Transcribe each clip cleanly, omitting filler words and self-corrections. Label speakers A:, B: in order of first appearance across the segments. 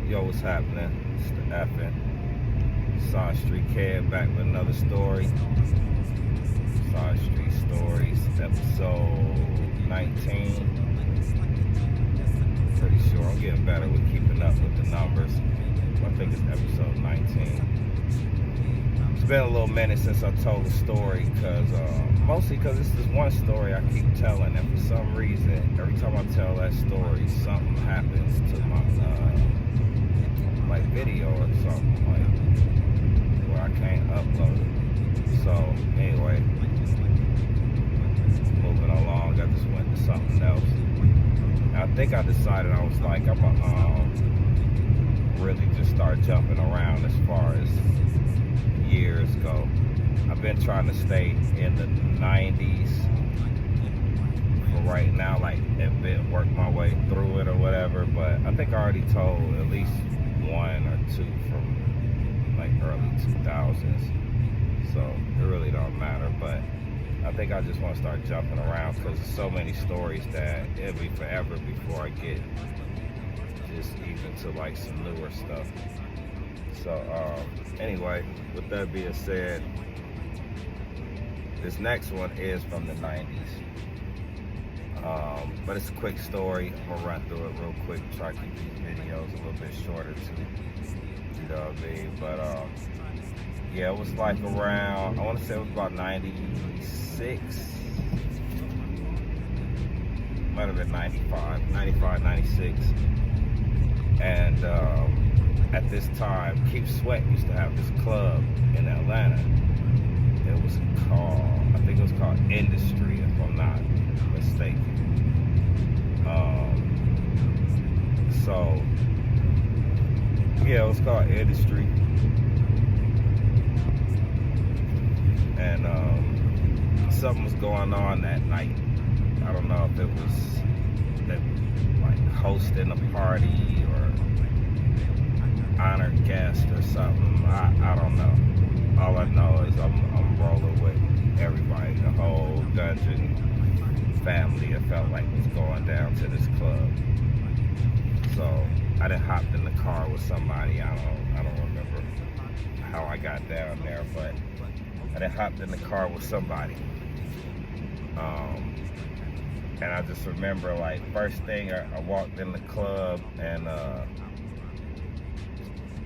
A: Yo, what's happening? It's the effing SideStreet Kid back with another story. SideStreet Stories Ep.19. Pretty sure I'm getting better with keeping up with the numbers. I think it's episode 19. It's been a little minute since I told the story, mostly because it's this one story I keep telling, and for some reason, every time I tell that story, something happens to my video or something, where I can't upload it. So anyway, moving along, I just went to something else. I think I decided I was like, I'm gonna really just start jumping around as far as years go. I've been trying to stay in the 90s for right now, work my way through it or whatever, but I think I already told at least one or two from early 2000s, so it really don't matter. But I think I just want to start jumping around because there's so many stories that it'll be forever before I get just even to some newer stuff. So anyway, with that being said, this next one is from the 90s. But it's a quick story. I'm gonna run through it real quick, try to keep these videos a little bit shorter too. You know what I mean? But yeah, it was around, I want to say it was about 96. Might have been 95, 96. And at this time, Keep Sweat used to have this club in Atlanta. It was called, I think it was called Industry, if I'm not mistaken. So yeah, it was called Industry. And something was going on that night. I don't know if it was that hosting a party or honored guest or something. I don't know. All I know is I'm rolling with everybody. The whole Dungeon family, it felt like was going down to this club. So I done hopped in the car with somebody. I don't remember how I got down there, but I done hopped in the car with somebody. And I just remember first thing I walked in the club and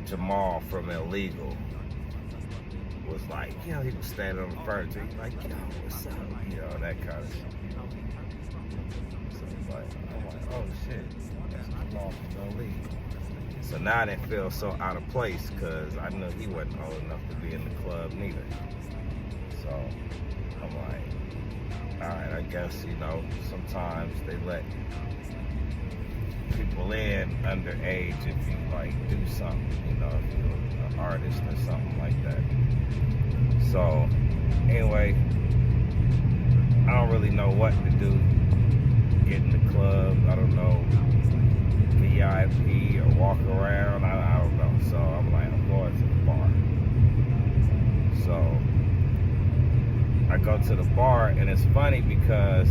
A: Jamal from Illegal was he was standing on the furniture. He's like, yo, what's up? That kind of stuff. So I'm like, oh shit, that's Jamal from Illegal. So now I didn't feel so out of place because I knew he wasn't old enough to be in the club neither. So I'm like, all right, I guess, sometimes they let people in underage if you do something, if you're an artist or something like that. So anyway, I don't really know what to do. Get in the club, I don't know, VIP or walk around, I don't know. So I'm going to the bar. So I go to the bar, and it's funny because,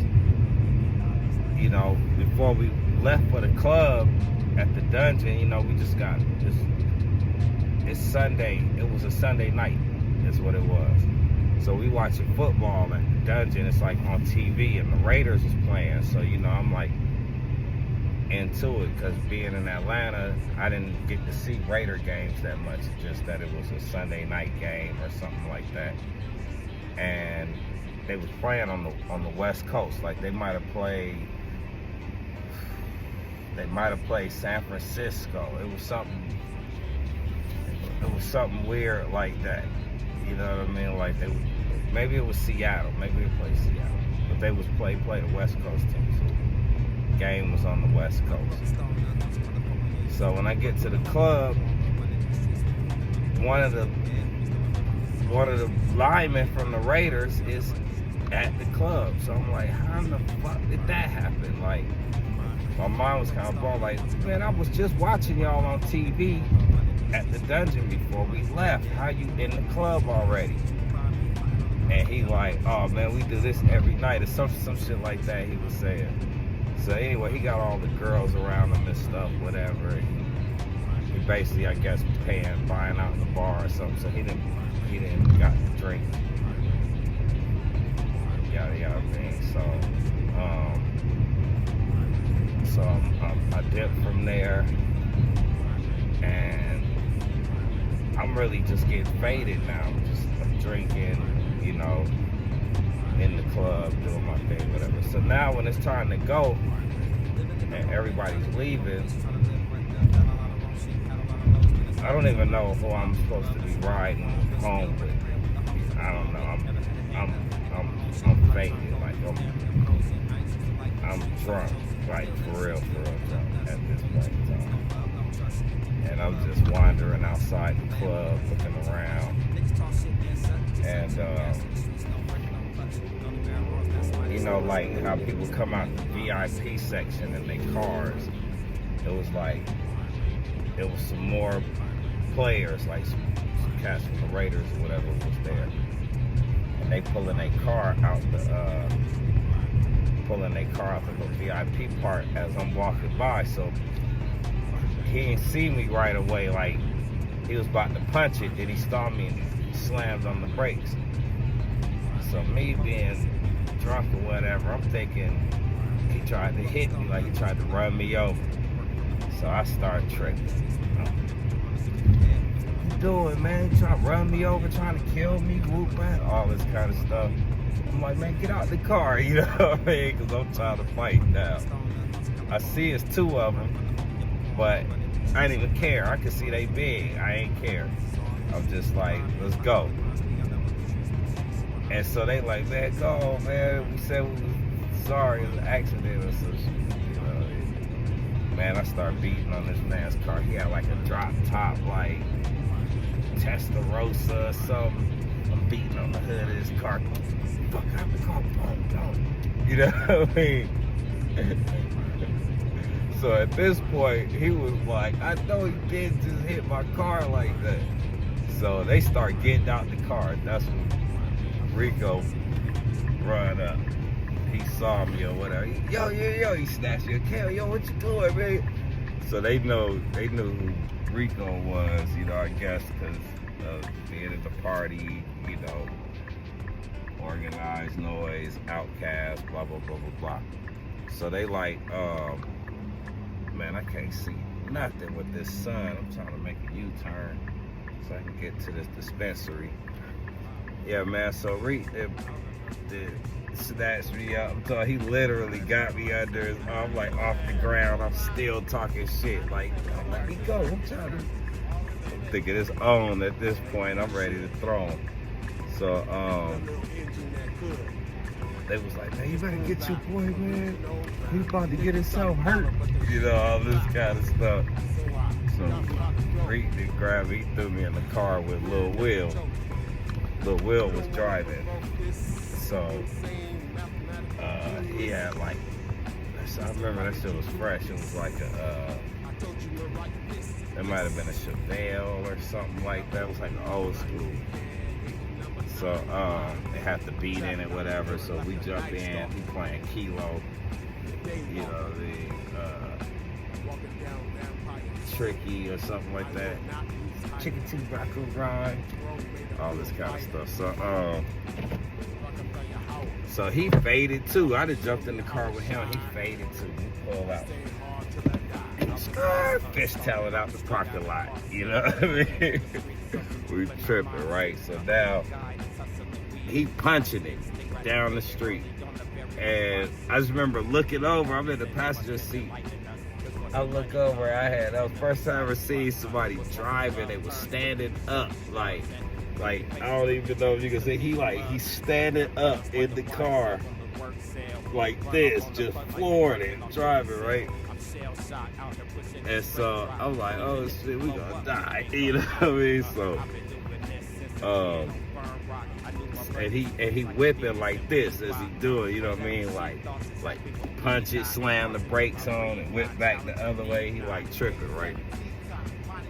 A: before we left for the club at the Dungeon, we just got this. It's Sunday. It was a Sunday night. That's what it was. So we watching football at the Dungeon. It's on TV, and the Raiders was playing. So I'm into it because being in Atlanta, I didn't get to see Raider games that much. Just that it was a Sunday night game or something like that. And they was playing on the West Coast. They might have played San Francisco. It was something weird like that. You know what I mean? Maybe it was Seattle. Maybe they played Seattle. But they was play the West Coast team. So the game was on the West Coast. So when I get to the club, one of the linemen from the Raiders is at the club. So I'm like, how in the fuck did that happen? My mind was kind of blown. Man, I was just watching y'all on TV at the Dungeon before we left. How you in the club already? And he like, oh man, we do this every night, or some shit like that he was saying. So anyway, he got all the girls around him and stuff, whatever. He basically, I guess, buying out in the bar or something. So he didn't got to drink. Yada yada thing. So I dipped from there, and I'm really just getting faded now. I'm drinking, you know, in the club, doing my thing, whatever. So now when it's time to go and everybody's leaving, I don't even know who I'm supposed to be riding home with. I don't know. I'm faded. Like I'm drunk, like for real drunk at this point in time. And I'm just wandering outside the club, looking around, and you know, like how people come out the VIP section in their cars. It was some more players, like some cats from the Raiders or whatever was there, and they pulling their car out the VIP part as I'm walking by. So he didn't see me right away. Like he was about to punch it, then he saw me and he slammed on the brakes. So me being drunk or whatever, I'm thinking he tried to hit me, like he tried to run me over. So I start tripping. What you doing, man? You trying to run me over, trying to kill me, whoop back, all this kind of stuff. I'm like, man, get out the car, you know what I mean? Because I'm trying to fight now. I see it's two of them, but I ain't even care. I can see they big. I ain't care. I'm just like, let's go. And so they like, man, go, man. We said we was sorry, it was an accident or some shit. You know, man, I started beating on this man's car. He had like a drop top, like Testarossa or something. I'm beating on the hood of his car. Fuck out the car, don't. You know what I mean? So at this point, he was like, I know he didn't just hit my car like that. So they start getting out the car. That's when Rico run up. He saw me or whatever. Yo, he snatched me. Okay, yo, what you doing, man? So they knew who Rico was, you know, I guess, because of being at the party, you know, organized noise, outcast, blah, blah, blah, blah, blah. So they like, man, I can't see nothing with this sun. I'm trying to make a U-turn so I can get to this dispensary. Yeah, man, so Reed snatched me up. I'm talking, he literally got me under his arm, like off the ground. I'm still talking shit, like, let me go. I'm thinking it's on at this point. I'm ready to throw him. So, they was like, man, you better get your boy, man. He about to get himself hurt. You know, all this kind of stuff. So, Reed did grab me, he threw me in the car with Lil Will. Lil Will was driving. So, he had like, I remember that shit was fresh. It was like it might have been a Chevelle or something like that. It was like an old school. So, it had the beat in it, whatever. So we jump in, we playing Kilo. You know, the Tricky or something like that. Chicken Tea Rocko Grind. All this kind of stuff. So he faded too. I just jumped in the car with him. He faded too. He pulled out. Fishtailing out the parking lot. You know what I mean? We tripping, right? So now he punching it down the street. And I just remember looking over. I'm in the passenger seat. I look over. That was the first time I ever seen somebody driving. They was standing up, like I don't even know if you can see. He's standing up in the car like this, just flooring it, driving, right? And so I'm like, oh shit, we gonna die, you know what I mean? So, and he whipping like this as he do it, you know what I mean? Like punch it, slam the brakes on, and whip back the other way. He like tripping, right?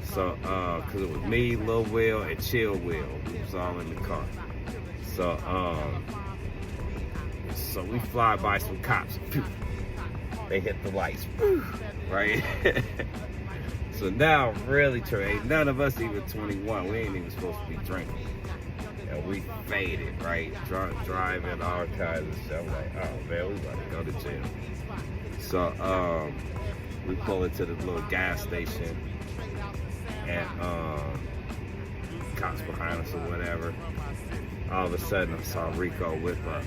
A: So, cause it was me, Lil Will, and Chill Will. We was all in the car. So, so we fly by some cops. Pew. They hit the lights, right? So now, really, ain't none of us even 21. We ain't even supposed to be drinking. And we faded, right? Driving, all kinds of stuff. Like, oh man, we about to go to jail. So, we pull into the little gas station, and cops behind us or whatever. All of a sudden, I saw Rico whip up.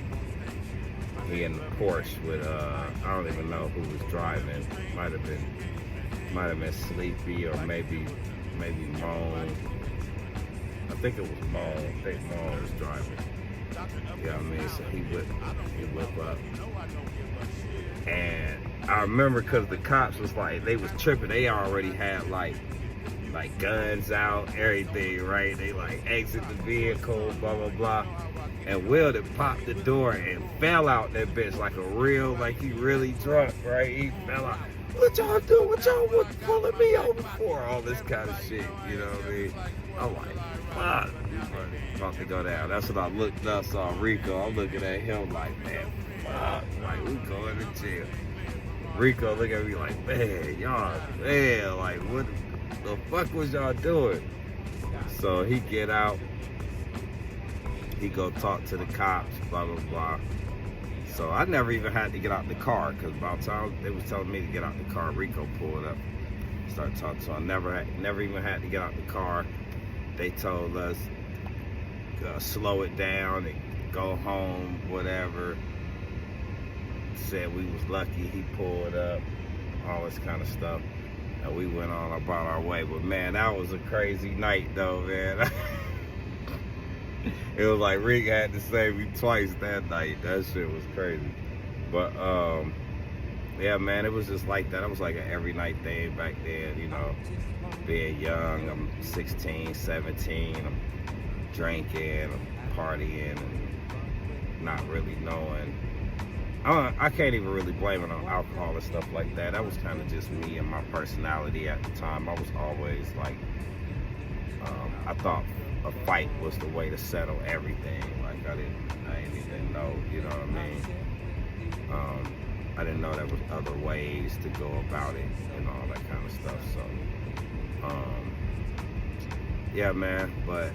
A: He in the Porsche with I don't even know who was driving. Might have been Sleepy or maybe Moan. I think it was Moan. I think Moan was driving. You know what I mean? So he whipped up. And I remember because the cops was like, they was tripping. They already had like guns out, everything, right? They like exit the vehicle, blah, blah, blah. And Will had popped the door and fell out that bitch like a real, like he really drunk, right? He fell out. What y'all do? What y'all was pulling me over for? All this kind of shit, you know what I mean? I'm like, fuck, about to go down. That's when I looked up, saw Rico. I'm looking at him like, man, fuck, like we going to jail. Rico look at me like, man, y'all, man, like what the fuck was y'all doing? So he get out. He go talk to the cops, blah, blah, blah. So I never even had to get out the car because by the time they was telling me to get out the car, Rico pulled up, started talking. So I never even had to get out the car. They told us slow it down and go home, whatever. Said we was lucky he pulled up, all this kind of stuff. And we went on about our way. But man, that was a crazy night though, man. It was like Rick had to save me twice that night. That shit was crazy. But yeah, man, it was just like that. It was like an every night thing back then, you know, being young. I'm 16, 17, I'm drinking, I'm partying, and not really knowing. I can't even really blame it on alcohol and stuff like that. That was kind of just me and my personality at the time. I was always like, I thought a fight was the way to settle everything. Like I didn't even know, you know what I mean? I didn't know there was other ways to go about it and all that kind of stuff. So, yeah, man. But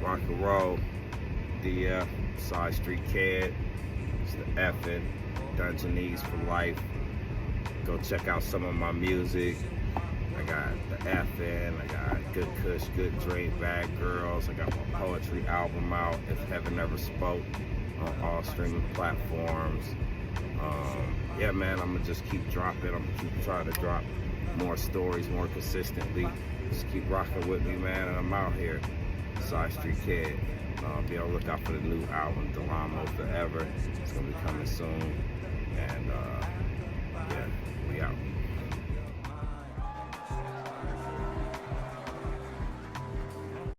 A: rock and roll, DF, Side Street Kid. It's the effing Dungeonese for life. Go check out some of my music. I got the effing, I got Good Kush, Good Drink, Bad Girls. I got my poetry album out, If Heaven Never Spoke, on all streaming platforms. Yeah, man, I'm gonna just keep dropping. I'm gonna keep trying to drop more stories more consistently. Just keep rocking with me, man, and I'm out here. Side Street Kid. Be on the lookout for the new album, Delamo Forever. It's gonna be coming soon. And